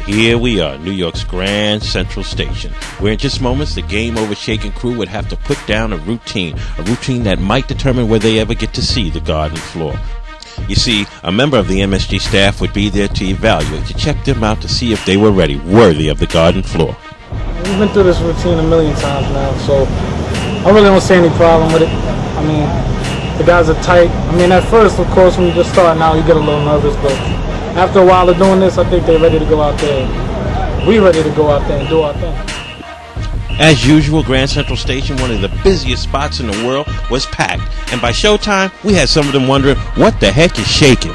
here we are, New York's Grand Central Station, where in just moments the Game Over Shakin crew would have to put down a routine that might determine whether they ever get to see the garden floor. You see, a member of the MSG staff would be there to evaluate, to check them out to see if they were ready, worthy of the garden floor. We've been through this routine a million times now, so I really don't see any problem with it. I mean, the guys are tight. I mean, at first, of course, when you just start now, you get a little nervous, but after a while of doing this, I think they're ready to go out there. We're ready to go out there and do our thing. As usual, Grand Central Station, one of the busiest spots in the world, was packed. And by showtime, we had some of them wondering, what the heck is shaking?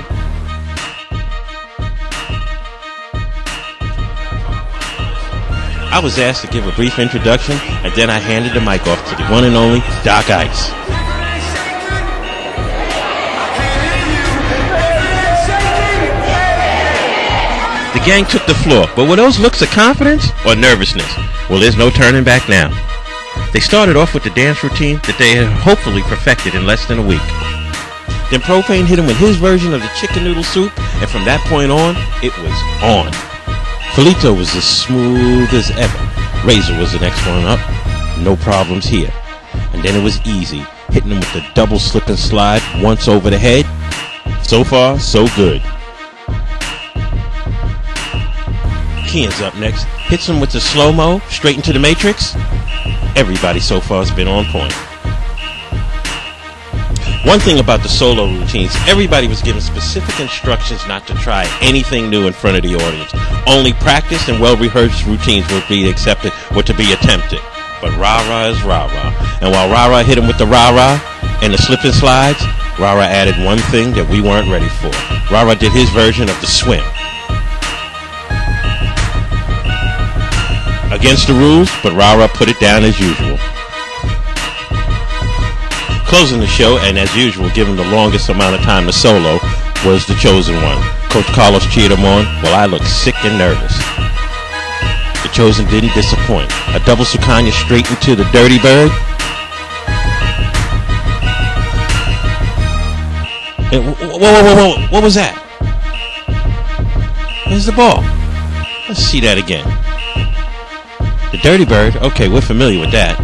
I was asked to give a brief introduction, and then I handed the mic off to the one and only Doc Ice. The gang took the floor, but were those looks of confidence or nervousness? Well, there's no turning back now. They started off with the dance routine that they had hopefully perfected in less than a week. Then Propane hit him with his version of the chicken noodle soup, and from that point on, it was on. Felito was as smooth as ever. Razor was the next one up. No problems here. And then it was easy, hitting him with the double slip and slide once over the head. So far, so good. Kian's up next, hits him with the slow-mo, straight into the Matrix. Everybody so far has been on point. One thing about the solo routines, everybody was given specific instructions not to try anything new in front of the audience. Only practiced and well-rehearsed routines would be accepted or to be attempted. But rah-rah is rah-rah. And while rah-rah hit him with the rah-rah and the slip and slides, rah-rah added one thing that we weren't ready for. Rah-rah did his version of the swim. Against the rules, but Rara put it down as usual. Closing the show, and as usual, given the longest amount of time to solo, was the chosen one. Coach Carlos cheered him on, while I looked sick and nervous. The chosen didn't disappoint. A double Sukanya straight into the Dirty Bird. Whoa, what was that? Where's the ball? Let's see that again. The Dirty Bird, okay, we're familiar with that.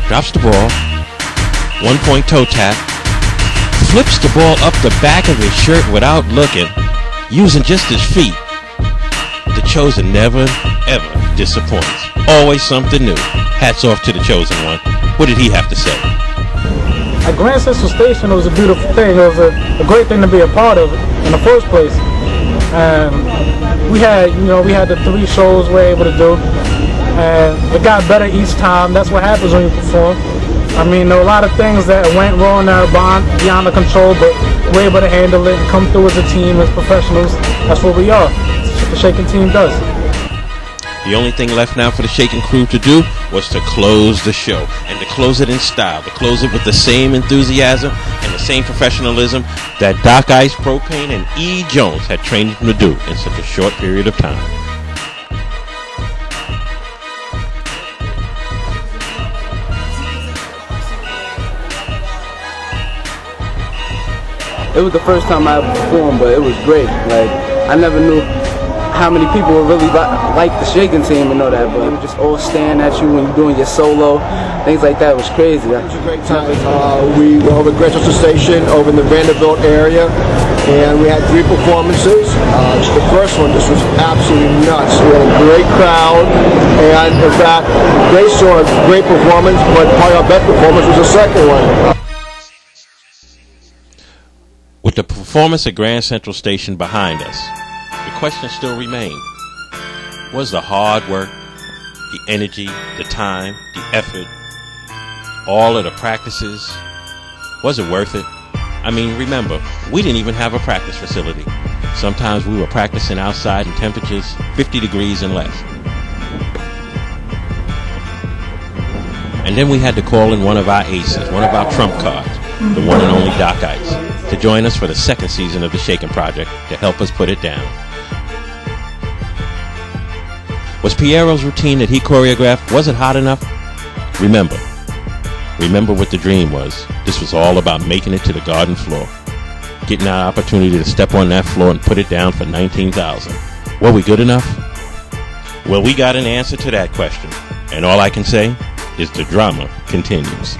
Drops the ball, 1-point toe tap, flips the ball up the back of his shirt without looking, using just his feet. The chosen never, ever disappoints. Always something new. Hats off to the chosen one. What did he have to say? At Grand Central Station, it was a beautiful thing. It was a great thing to be a part of in the first place. We had the 3 shows we were able to do, and it got better each time. That's what happens when you perform. I mean, there were a lot of things that went wrong that were beyond the control, but we're able to handle it and come through as a team, as professionals. That's what we are. That's what the Shakin team does. The only thing left now for the Shakin crew to do was to close the show, and to close it in style, to close it with the same enthusiasm and the same professionalism that Doc Ice, Propane, and E. Jones had trained him to do in such a short period of time. It was the first time I ever performed, but it was great. Like, I never knew how many people would really like the Shakin team and know that, but they would just all stand at you when you're doing your solo. Things like that was crazy. It was a great time. We were over at Grand Central Station over in the Vanderbilt area, and we had 3 performances. The first one just was absolutely nuts. We had a great crowd, and in fact, they saw a great performance, but probably our best performance was the second one. With the performance at Grand Central Station behind us, the question still remained. Was the hard work, the energy, the time, the effort, all of the practices, was it worth it? I mean, remember, we didn't even have a practice facility. Sometimes we were practicing outside in temperatures 50 degrees and less. And then we had to call in one of our aces, one of our trump cards, the one and only Doc Ice, to join us for the second season of the Shakin Project to help us put it down. Was Piero's routine that he choreographed, was it hot enough? Remember what the dream was. This was all about making it to the garden floor. getting our opportunity to step on that floor and put it down for $19,000. Were we good enough? Well, we got an answer to that question, and all I can say is the drama continues.